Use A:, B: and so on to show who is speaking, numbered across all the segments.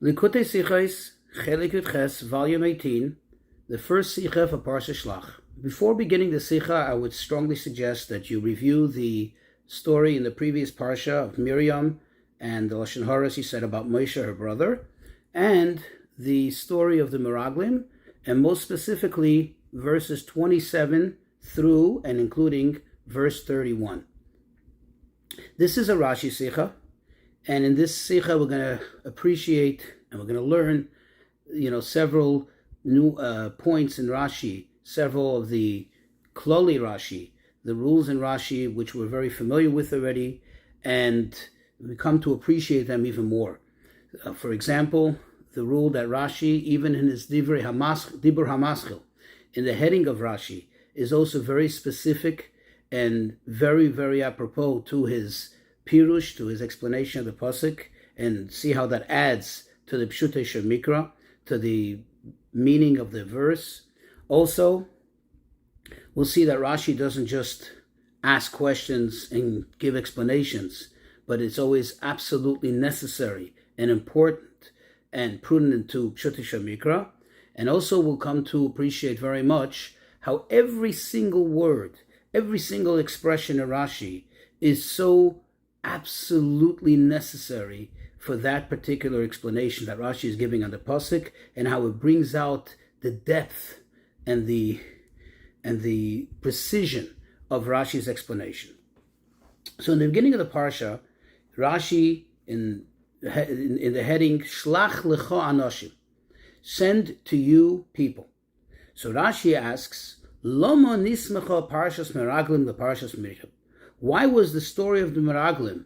A: Likutei Sichos, Chelik Yud Volume 18, the first sicha for parsha Shlach. Before beginning the sicha, I would strongly suggest that you review the story in the previous parsha of Miriam and the Lashon Hara she said about Moshe, her brother, and the story of the Meraglim, and most specifically verses 27 through and including verse 31. This is a Rashi sicha, and in this sicha we're going to appreciate and we're going to learn, several new points in Rashi, several of the kloli Rashi, the rules in Rashi which we're very familiar with already, and we come to appreciate them even more. For example, the rule that Rashi, even in his Dibur Hamaschil, in the heading of Rashi, is also very specific and very, very apropos to his pirush, to his explanation of the pasuk, and see how that adds to the pshutei shel mikra, to the meaning of the verse. Also, we'll see that Rashi doesn't just ask questions and give explanations, but it's always absolutely necessary and important and prudent to pshutei shel mikra. And also we'll come to appreciate very much how every single word, every single expression in Rashi is so absolutely necessary for that particular explanation that Rashi is giving on the pasuk, and how it brings out the depth and the precision of Rashi's explanation. So in the beginning of the parsha, Rashi in the heading Shlach lecha anoshim, send to you people. So Rashi asks, Loma nismecha parshas meraglim the parshas Miriam. Why was the story of the Meraglim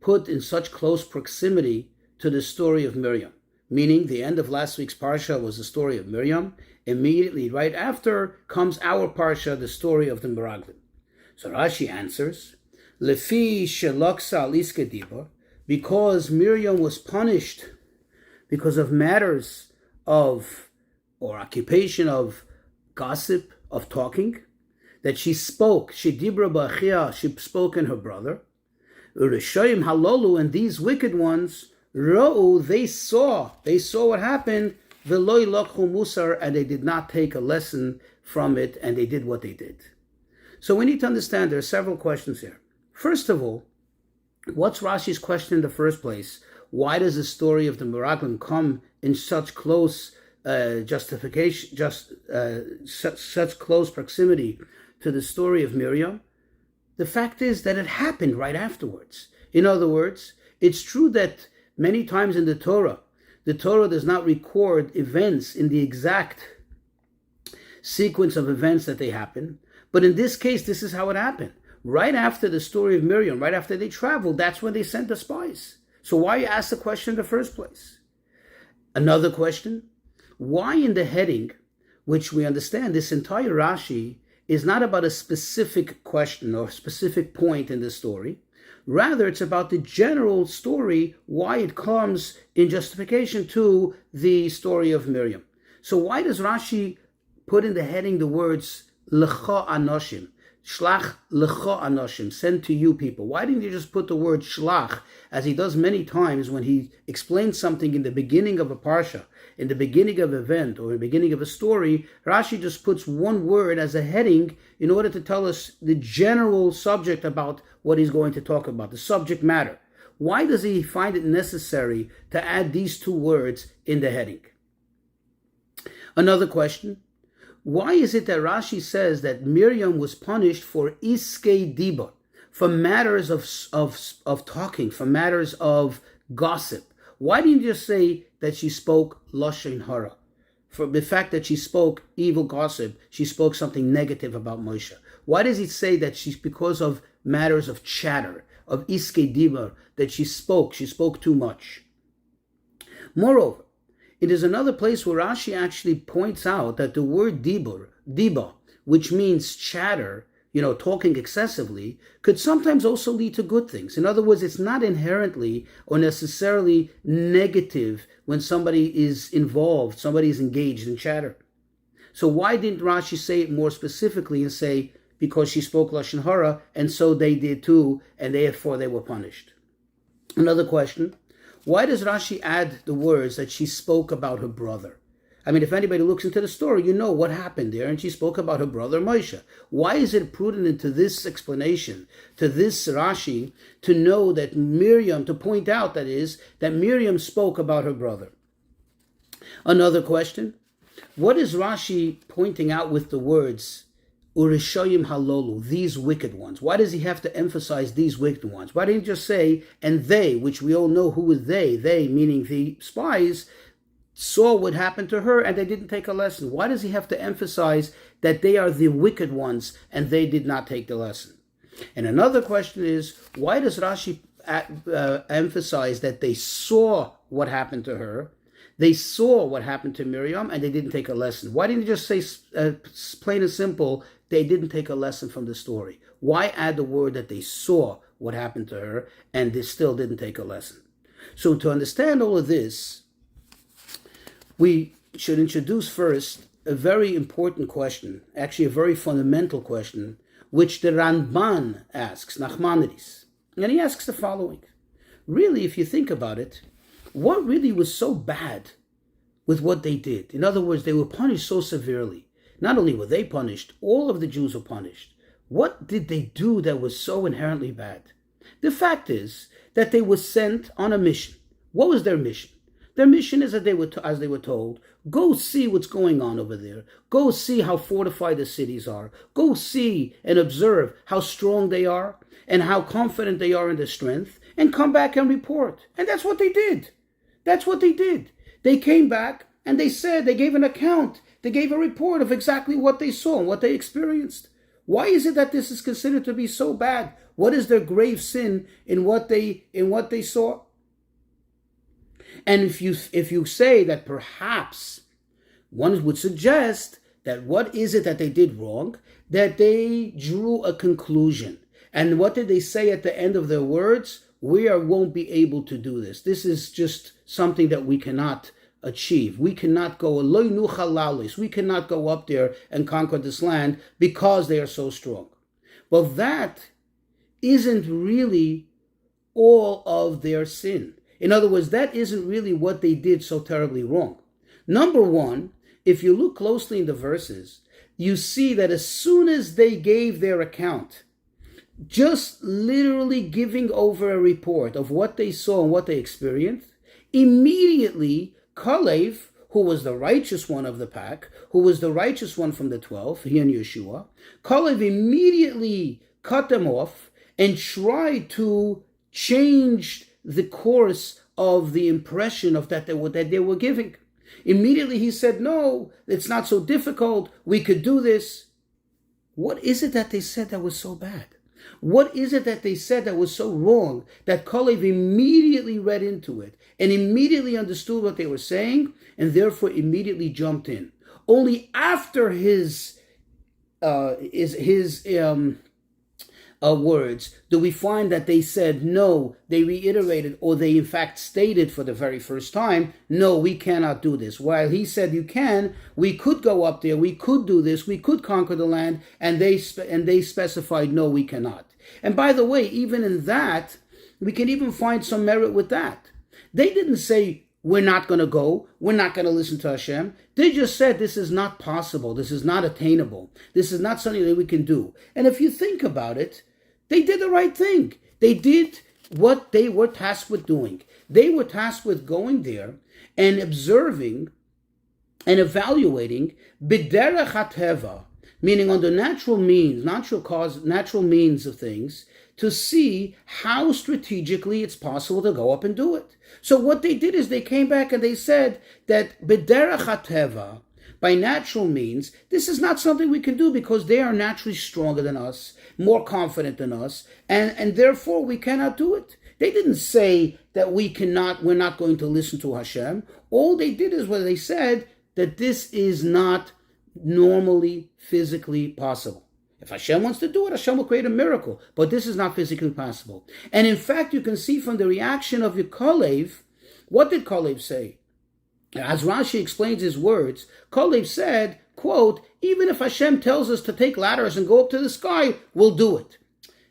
A: put in such close proximity to the story of Miriam? Meaning, the end of last week's parsha was the story of Miriam. Immediately right after comes our parsha, the story of the Meraglim. So Rashi answers, Lefi sheloksa aliske dibor, because Miriam was punished because of matters of, or occupation of gossip, of talking, that she spoke, she dibra ba'achia, she spoke in her brother. Urishoyim halolu, and these wicked ones, ro'u, they saw what happened, veloy lokhu musar, and they did not take a lesson from it, and they did what they did. So we need to understand there are several questions here. First of all, what's Rashi's question in the first place? Why does the story of the Meraglim come in such close such close proximity to the story of Miriam? The fact is that it happened right afterwards. In other words, it's true that many times in the Torah does not record events in the exact sequence of events that they happen. But in this case, this is how it happened. Right after the story of Miriam, right after they traveled, that's when they sent the spies. So why ask the question in the first place? Another question, why in the heading, which we understand this entire Rashi is not about a specific question or specific point in the story. Rather, it's about the general story, why it comes in justification to the story of Miriam. So why does Rashi put in the heading the words lecha anoshim, Shlach lecha anoshim, send to you people? Why didn't you just put the word Shlach, as he does many times when he explains something in the beginning of a parsha, in the beginning of an event, or in the beginning of a story? Rashi just puts one word as a heading in order to tell us the general subject about what he's going to talk about, the subject matter. Why does he find it necessary to add these two words in the heading? Another question, why is it that Rashi says that Miriam was punished for iskei dibor, for matters of talking, for matters of gossip? Why didn't you just say that she spoke lashon hara? For the fact that she spoke evil gossip, she spoke something negative about Moshe. Why does it say that she's because of matters of chatter, of iskei dibor, that she spoke too much? Moreover, it is another place where Rashi actually points out that the word diba, which means chatter, talking excessively, could sometimes also lead to good things. In other words, it's not inherently or necessarily negative when somebody is involved, somebody is engaged in chatter. So why didn't Rashi say it more specifically and say, because she spoke lashon hara, and so they did too, and therefore they were punished? Another question, Why does Rashi add the words that she spoke about her brother? I mean, if anybody looks into the story, you know what happened there, and she spoke about her brother Moshe. Why is it prudent into this explanation, to this Rashi, to know that Miriam, to point out that is, that Miriam spoke about her brother? Another question, what is Rashi pointing out with the words, Urishoyim halolu, these wicked ones? Why does he have to emphasize these wicked ones? Why didn't he just say, and they, which we all know who is they meaning the spies, saw what happened to her and they didn't take a lesson? Why does he have to emphasize that they are the wicked ones and they did not take the lesson? And another question is, why does Rashi emphasize that they saw what happened to her? They saw what happened to Miriam and they didn't take a lesson. Why didn't you just say plain and simple, they didn't take a lesson from the story? Why add the word that they saw what happened to her and they still didn't take a lesson? So to understand all of this, we should introduce first a very important question, actually a very fundamental question, which the Ramban asks, Nachmanides. And he asks the following. Really, if you think about it, what really was so bad with what they did? In other words, they were punished so severely. Not only were they punished, all of the Jews were punished. What did they do that was so inherently bad? The fact is that they were sent on a mission. What was their mission? Their mission is that they were, as they were told, go see what's going on over there. Go see how fortified the cities are. Go see and observe how strong they are and how confident they are in their strength, and come back and report. And that's what they did. That's what they did. They came back and they said, they gave an account. They gave a report of exactly what they saw and what they experienced. Why is it that this is considered to be so bad? What is their grave sin in what they saw? And if you say that perhaps one would suggest that what is it that they did wrong, that they drew a conclusion. And what did they say at the end of their words? We won't be able to do this. This is just something that we cannot achieve. We cannot go, we cannot go up there and conquer this land because they are so strong. Well, that isn't really all of their sin. In other words, that isn't really what they did so terribly wrong. Number one, if you look closely in the verses, you see that as soon as they gave their account, just literally giving over a report of what they saw and what they experienced, immediately Kalev, who was the righteous one of the pack, who was the righteous one from the 12, he and Yeshua, Kalev immediately cut them off and tried to change the course of the impression of that they were giving. Immediately he said, no, it's not so difficult, we could do this. What is it that they said that was so bad? What is it that they said that was so wrong that Kalev immediately read into it and immediately understood what they were saying and therefore immediately jumped in? Only after his words do we find that they said no, they reiterated, or they in fact stated for the very first time, no, we cannot do this. While he said you can, we could go up there, we could do this, we could conquer the land, and they specified no, we cannot. And by the way, even in that, we can even find some merit with that. They didn't say we're not going to go, we're not going to listen to Hashem. They just said this is not possible, this is not attainable, this is not something that we can do. And if you think about it, they did the right thing. They did what they were tasked with doing. They were tasked with going there and observing and evaluating b'derech hateva, meaning under natural means, natural means of things, to see how strategically it's possible to go up and do it. So what they did is they came back and they said that b'derech hateva, by natural means, this is not something we can do because they are naturally stronger than us, more confident than us, and therefore we cannot do it. They didn't say that we're not going to listen to Hashem. All they did is what they said, that this is not normally physically possible. If Hashem wants to do it, Hashem will create a miracle, but this is not physically possible. And in fact, you can see from the reaction of Kalev, what did Kalev say? As Rashi explains his words, Kalev said, quote, even if Hashem tells us to take ladders and go up to the sky, we'll do it.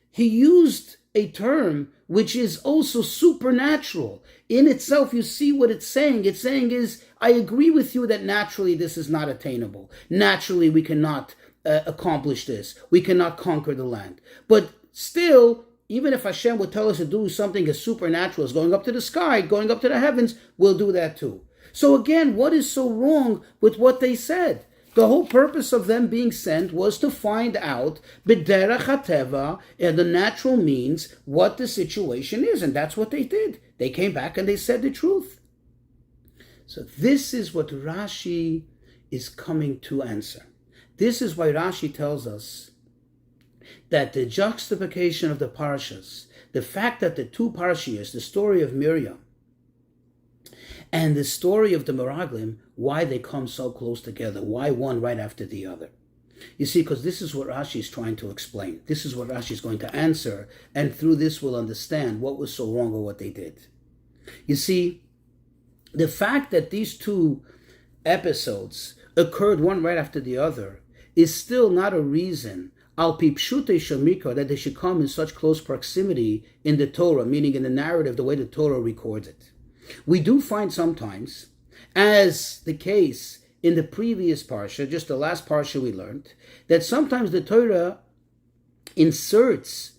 A: He used a term which is also supernatural. In itself, you see what it's saying. It's saying is, I agree with you that naturally this is not attainable. Naturally, we cannot accomplish this. We cannot conquer the land. But still, even if Hashem would tell us to do something as supernatural as going up to the sky, going up to the heavens, we'll do that too. So again, what is so wrong with what they said? The whole purpose of them being sent was to find out, b'derech hateva, and the natural means, what the situation is. And that's what they did. They came back and they said the truth. So this is what Rashi is coming to answer. This is why Rashi tells us that the juxtaposition of the parshas, the fact that the two parshias, the story of Miriam and the story of the Meraglim, why they come so close together, why one right after the other. You see, because this is what Rashi is trying to explain. This is what Rashi is going to answer, and through this we'll understand what was so wrong or what they did. You see, the fact that these two episodes occurred one right after the other is still not a reason al pi pshutei shamikra that they should come in such close proximity in the Torah, meaning in the narrative, the way the Torah records it. We do find sometimes, as the case in the previous parsha, just the last parsha we learned, that sometimes the Torah inserts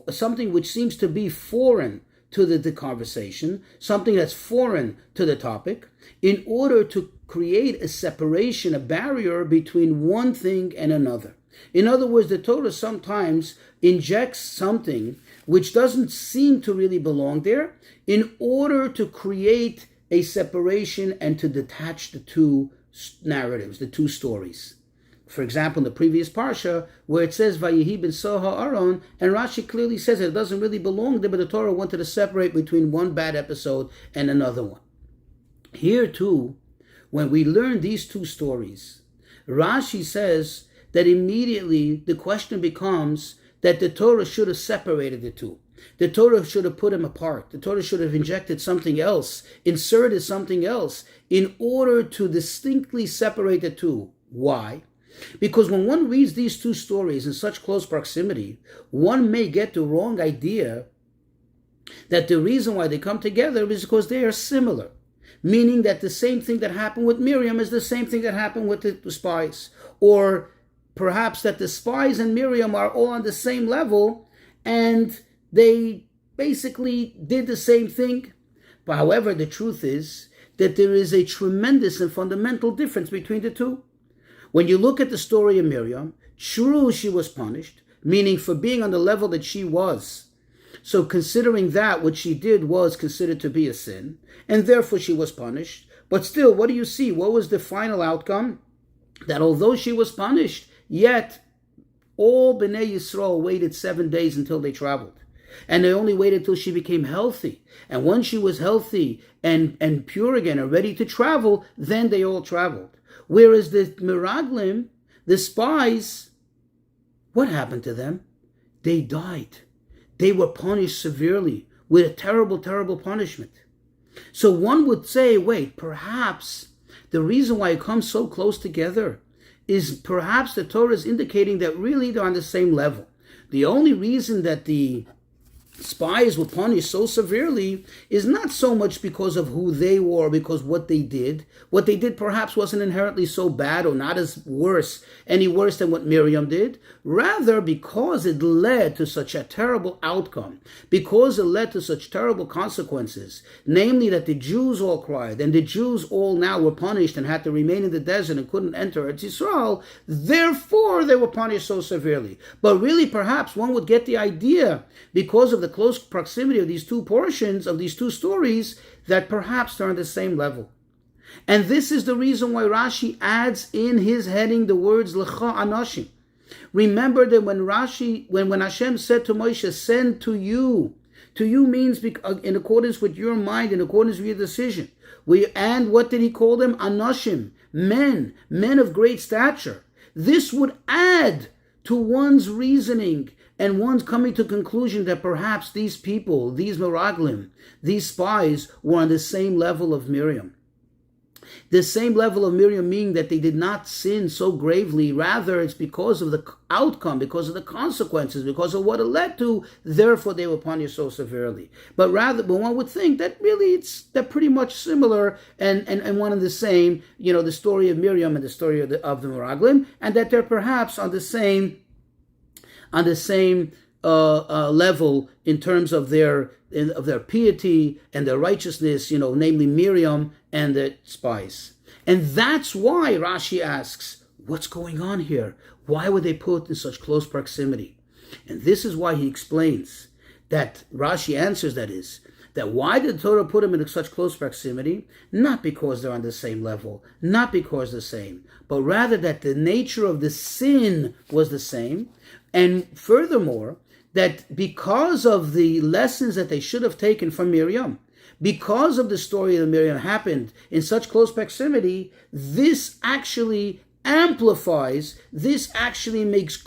A: something which seems to be foreign to the conversation, something that's foreign to the topic, in order to create a separation, a barrier between one thing and another. In other words, the Torah sometimes injects something which doesn't seem to really belong there in order to create a separation and to detach the two narratives, the two stories. For example, in the previous parsha, where it says Vayehi ben Soha Aaron, and Rashi clearly says it doesn't really belong there, but the Torah wanted to separate between one bad episode and another one. Here too, when we learn these two stories, Rashi says that immediately the question becomes that the Torah should have separated the two. The Torah should have put them apart. The Torah should have injected something else, inserted something else, in order to distinctly separate the two. Why? Because when one reads these two stories in such close proximity, one may get the wrong idea that the reason why they come together is because they are similar. Meaning that the same thing that happened with Miriam is the same thing that happened with the spies. Or perhaps that the spies and Miriam are all on the same level and they basically did the same thing. But however, the truth is that there is a tremendous and fundamental difference between the two. When you look at the story of Miriam, true, she was punished, meaning for being on the level that she was. So considering that, what she did was considered to be a sin, and therefore she was punished. But still, what do you see? What was the final outcome? That although she was punished, yet all Bnei Yisrael waited 7 days until they traveled. And they only waited until she became healthy. And once she was healthy and pure again and ready to travel, then they all traveled. Whereas the Meraglim, the spies, what happened to them? They died. They were punished severely with a terrible, terrible punishment. So one would say, wait, perhaps the reason why it comes so close together is perhaps the Torah is indicating that really they're on the same level. The only reason that the spies were punished so severely is not so much because of who they were, because what they did. What they did perhaps wasn't inherently so bad or not as any worse than what Miriam did. Rather, because it led to such a terrible outcome, because it led to such terrible consequences, namely that the Jews all cried, and the Jews all now were punished and had to remain in the desert and couldn't enter Eretz Yisrael, therefore they were punished so severely. But really, perhaps one would get the idea, because of the close proximity of these two portions, of these two stories, that perhaps they're on the same level. And this is the reason why Rashi adds in his heading the words Lecha Anashim. Remember that when Hashem said to Moshe, send to you means in accordance with your mind, in accordance with your decision. And what did he call them? Anashim, men of great stature. This would add to one's reasoning and one's coming to conclusion that perhaps these people, these Meraglim, these spies, were on the same level of Miriam. The same level of Miriam, meaning that they did not sin so gravely. Rather, it's because of the outcome, because of the consequences, because of what it led to. Therefore, they were punished so severely. But one would think that really they're pretty much similar and one and the same. The story of Miriam and the story of the Meraglim, and that they're perhaps on the same level in terms of their piety and their righteousness, namely Miriam and the spies. And that's why Rashi asks, what's going on here? Why were they put in such close proximity? And this is why he explains that Rashi answers, that why did the Torah put them in such close proximity? Not because they're on the same level, not because they're the same, but rather that the nature of the sin was the same. And furthermore, that because of the lessons that they should have taken from Miriam, because of the story that Miriam happened in such close proximity, this actually amplifies, this actually makes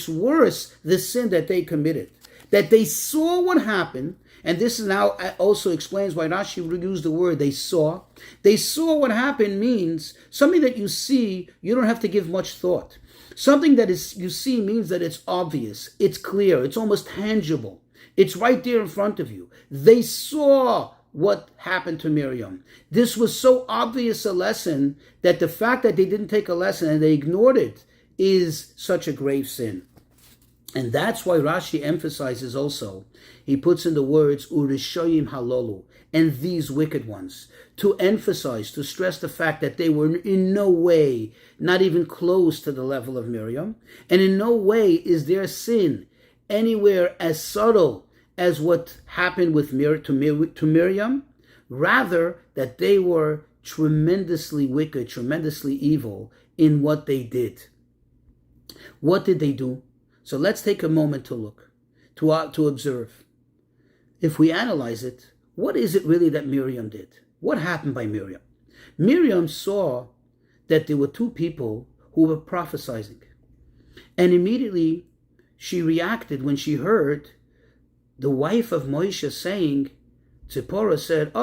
A: worse the sin that they committed. That they saw what happened, and this is now also explains why Rashi used the word they saw. They saw what happened means something that you see, you don't have to give much thought. Something that you see means that it's obvious, it's clear, it's almost tangible. It's right there in front of you. They saw what happened to Miriam. This was so obvious a lesson that the fact that they didn't take a lesson and they ignored it is such a grave sin. And that's why Rashi emphasizes also, he puts in the words, Urishoyim halolu, and these wicked ones, to emphasize, to stress the fact that they were in no way, not even close to the level of Miriam, and in no way is their sin anywhere as subtle as what happened to Miriam, rather that they were tremendously wicked, tremendously evil in what they did. What did they do? So let's take a moment to look, to observe. If we analyze it, what is it really that Miriam did? What happened by Miriam? Miriam saw that there were two people who were prophesying. And immediately she reacted when she heard the wife of Moshe saying, Zipporah said,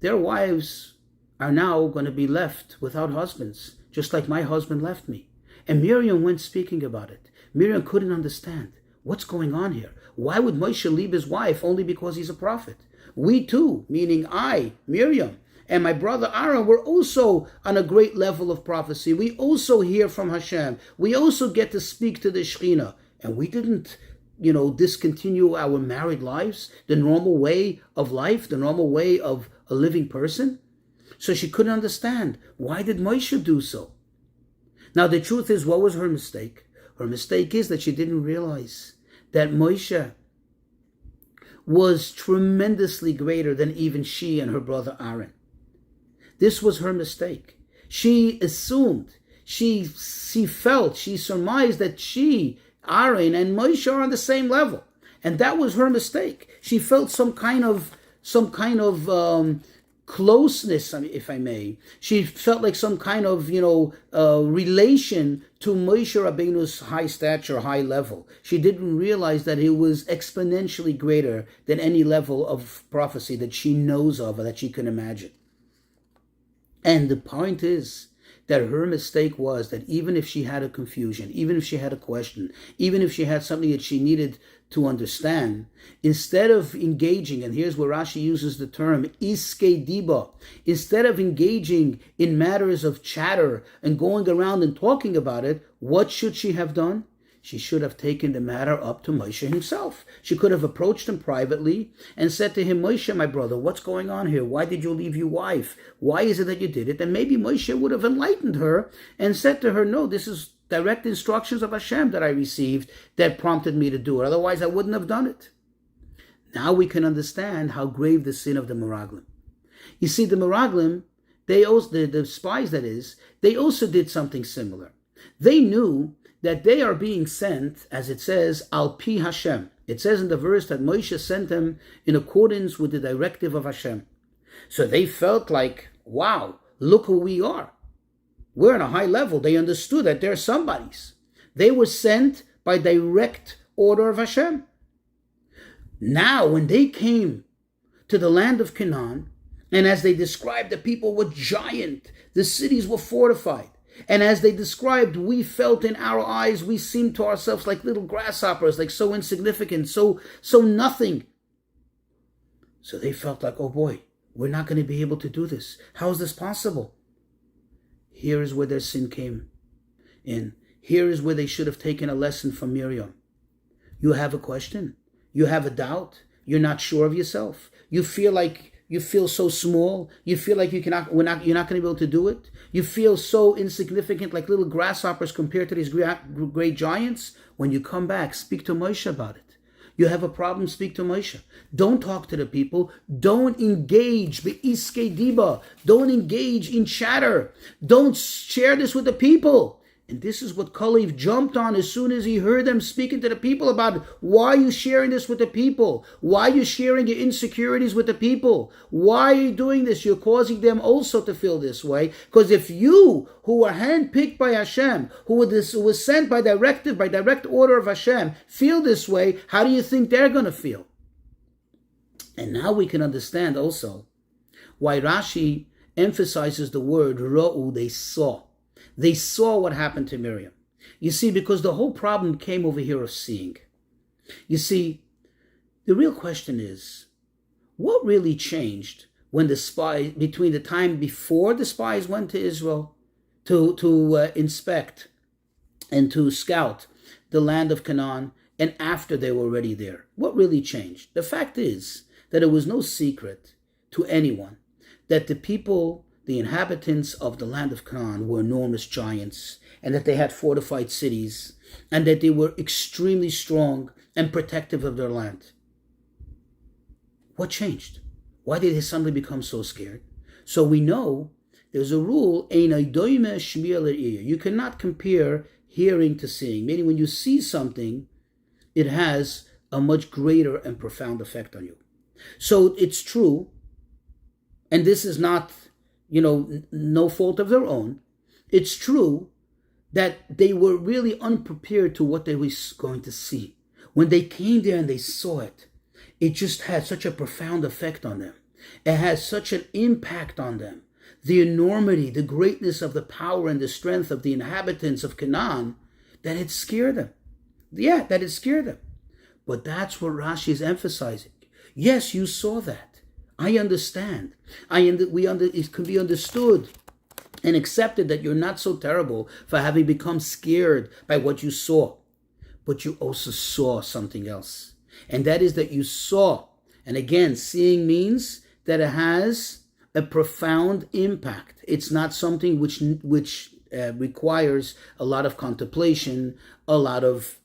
A: their wives are now going to be left without husbands, just like my husband left me. And Miriam went speaking about it. Miriam couldn't understand. What's going on here? Why would Moshe leave his wife only because he's a prophet? We too, meaning I, Miriam, and my brother Aaron, were also on a great level of prophecy. We also hear from Hashem. We also get to speak to the Shekhinah. And we didn't, discontinue our married lives, the normal way of life, the normal way of a living person. So she couldn't understand. Why did Moshe do so? Now the truth is, what was her mistake? Her mistake is that she didn't realize that Moshe was tremendously greater than even she and her brother Aaron. This was her mistake. She assumed, she felt, she surmised that she, Aaron, and Moshe are on the same level. And that was her mistake. She felt some kind of closeness, if I may. She felt like some kind of, relation to Moshe Rabbeinu's high stature, high level. She didn't realize that it was exponentially greater than any level of prophecy that she knows of or that she can imagine. And the point is that her mistake was that even if she had a confusion, even if she had a question, even if she had something that she needed to understand, instead of engaging, and here's where Rashi uses the term iske diba, instead of engaging in matters of chatter and going around and talking about it, what should she have done? She should have taken the matter up to Moshe himself. She could have approached him privately and said to him, Moshe, my brother, what's going on here? Why did you leave your wife? Why is it that you did it? And maybe Moshe would have enlightened her and said to her, no, this is direct instructions of Hashem that I received that prompted me to do it. Otherwise, I wouldn't have done it. Now we can understand how grave the sin of the Meraglim. You see, the Meraglim, the spies that is, they also did something similar. They knew that they are being sent, as it says, al pi Hashem. It says in the verse that Moshe sent them in accordance with the directive of Hashem. So they felt like, wow, look who we are. We're on a high level. They understood that they're somebodies. They were sent by direct order of Hashem. Now, when they came to the land of Canaan, And as they described, the people were giant. The cities were fortified. And as they described, we felt in our eyes, we seemed to ourselves like little grasshoppers, like so insignificant, so nothing. So they felt like, oh boy, we're not going to be able to do this. How is this possible? Here is where their sin came in. Here is where they should have taken a lesson from Miriam. You have a question. You have a doubt. You're not sure of yourself. You feel so small. You feel like you're not going to be able to do it. You feel so insignificant, like little grasshoppers compared to these great giants. When you come back, speak to Moshe about it. You have a problem, speak to Moshe. Don't talk to the people. Don't engage be'iskei diba. Don't engage in chatter. Don't share this with the people. And this is what Kalev jumped on as soon as he heard them speaking to the people about it. Why are you sharing this with the people? Why are you sharing your insecurities with the people? Why are you doing this? You're causing them also to feel this way. Because if you, who were handpicked by Hashem, who was sent by direct order of Hashem, feel this way, how do you think they're going to feel? And now we can understand also why Rashi emphasizes the word Ra'u, they saw. They saw what happened to Miriam. You see, because the whole problem came over here of seeing. You see, the real question is, what really changed when between the time before the spies went to Israel to inspect and to scout the land of Canaan, and after they were already there? What really changed? The fact is that it was no secret to anyone that the inhabitants of the land of Canaan were enormous giants, and that they had fortified cities, and that they were extremely strong and protective of their land. What changed? Why did they suddenly become so scared? So we know there's a rule, you cannot compare hearing to seeing, meaning when you see something, it has a much greater and profound effect on you. So it's true, and this is not no fault of their own. It's true that they were really unprepared to what they were going to see. When they came there and they saw it, it just had such a profound effect on them. It has such an impact on them. The enormity, the greatness of the power and the strength of the inhabitants of Canaan, that it scared them. Yeah, that it scared them. But that's what Rashi is emphasizing. Yes, you saw that. I understand. It can be understood and accepted that you're not so terrible for having become scared by what you saw. But you also saw something else. And that is that you saw. And again, seeing means that it has a profound impact. It's not something which requires a lot of contemplation, a lot of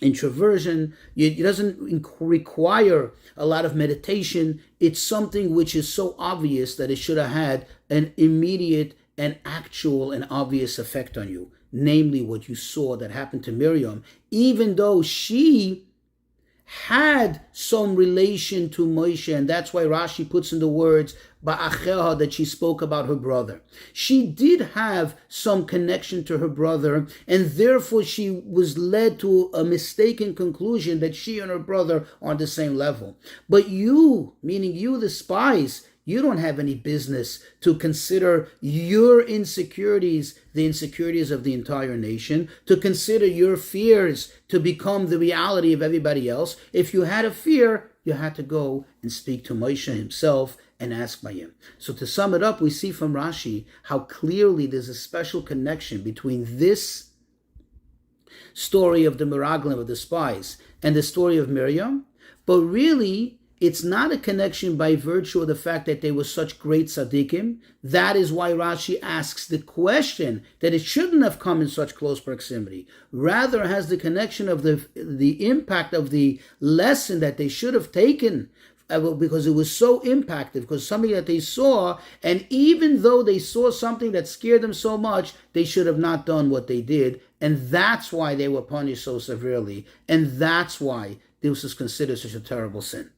A: introversion. It doesn't require a lot of meditation. It's something which is so obvious that it should have had an immediate and actual and obvious effect on you. Namely, what you saw that happened to Miriam, even though she had some relation to Moshe, and that's why Rashi puts in the words ba'acheha, that she spoke about her brother. She did have some connection to her brother, and therefore she was led to a mistaken conclusion that she and her brother are on the same level. But you, meaning you, the spies, you don't have any business to consider your insecurities, the insecurities of the entire nation, to consider your fears to become the reality of everybody else. If you had a fear, you had to go and speak to Moshe himself and ask by him. So to sum it up, we see from Rashi how clearly there's a special connection between this story of the Meraglim, of the spies, and the story of Miriam, but really it's not a connection by virtue of the fact that they were such great tzaddikim. That is why Rashi asks the question that it shouldn't have come in such close proximity. Rather, it has the connection of the impact of the lesson that they should have taken, because it was so impactful, because something that they saw, and even though they saw something that scared them so much, they should have not done what they did, and that's why they were punished so severely, and that's why this was considered such a terrible sin.